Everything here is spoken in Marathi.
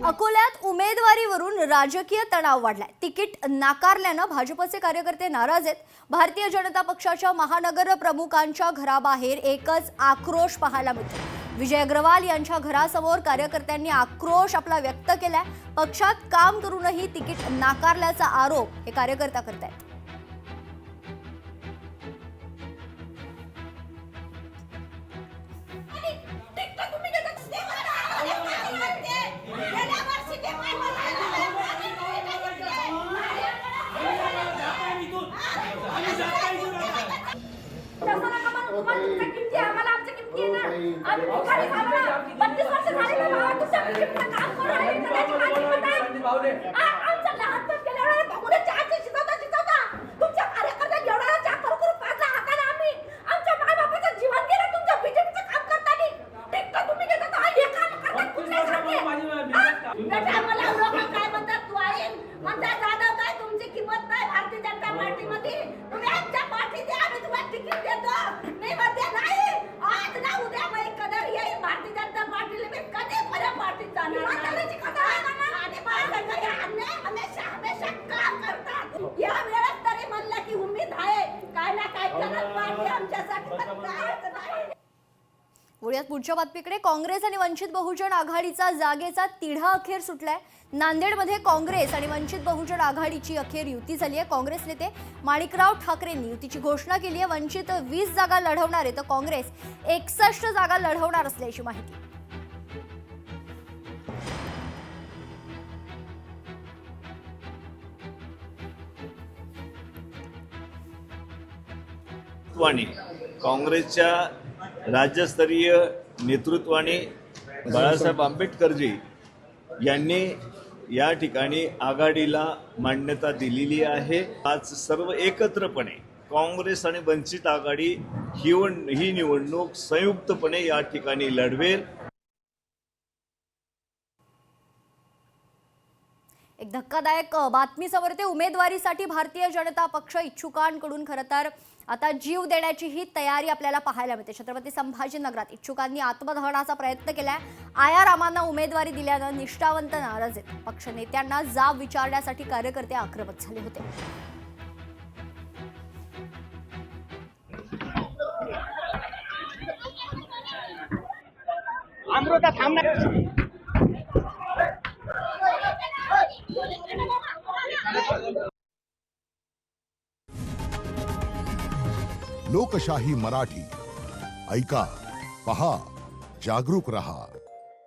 अकोल्यात उमेदवारीवरून राजकीय तणाव वाढलाय। तिकीट नाकारल्यानं भाजपचे कार्यकर्ते नाराज आहेत। भारतीय जनता पक्षाच्या महानगर प्रमुखांच्या घराबाहेर एकच आक्रोश पाहायला मिळतो। विजय अग्रवाल यांच्या घरासमोर कार्यकर्त्यांनी आक्रोश आपला व्यक्त केलाय। पक्षात काम करूनही तिकीट नाकारल्याचा आरोप हे कार्यकर्ते करतायत। वळूयात पुढच्या बातमीकडे। काँग्रेस आणि वंचित बहुजन आघाडीचा जागेचा तिढा अखेर सुटलाय। नांदेडमध्ये काँग्रेस आणि वंचित बहुजन आघाडीची अखेर युती झाली आहे। काँग्रेस नेते माणिकराव ठाकरेंनी युतीची घोषणा केली आहे। वंचित 20 जागा लढवणार आहे तर काँग्रेस 61 जागा लढवणार असल्याची माहिती। काँग्रेसच्या राज्यस्तरीय नेतृत्वाने बाळासाहेब आंबेडकरजी यांनी या ठिकाणी आघाडीला मान्यता दिलेली आहे। आज सर्व एकत्रपणे काँग्रेस आणि वंचित आघाडी ही निवडणूक संयुक्तपणे या ठिकाणी लढवेल। एक धक्कादायक बातमी समोर येते। उमेदवारीसाठी भारतीय जनता पक्ष इच्छुकांकडून खरं तर आता जीव देण्याची ही तयारी आपल्याला पाहायला मिळते। छत्रपती संभाजीनगरात इच्छुकांनी आत्मदहनाचा प्रयत्न केलाय। आयारामांना उमेदवारी दिल्यानं निष्ठावंत नाराज आहेत। पक्ष नेत्यांना जाब विचारण्यासाठी कार्यकर्ते आक्रमक झाले होते। लोकशाही मराठी ऐका, पहा, जागरूक रहा।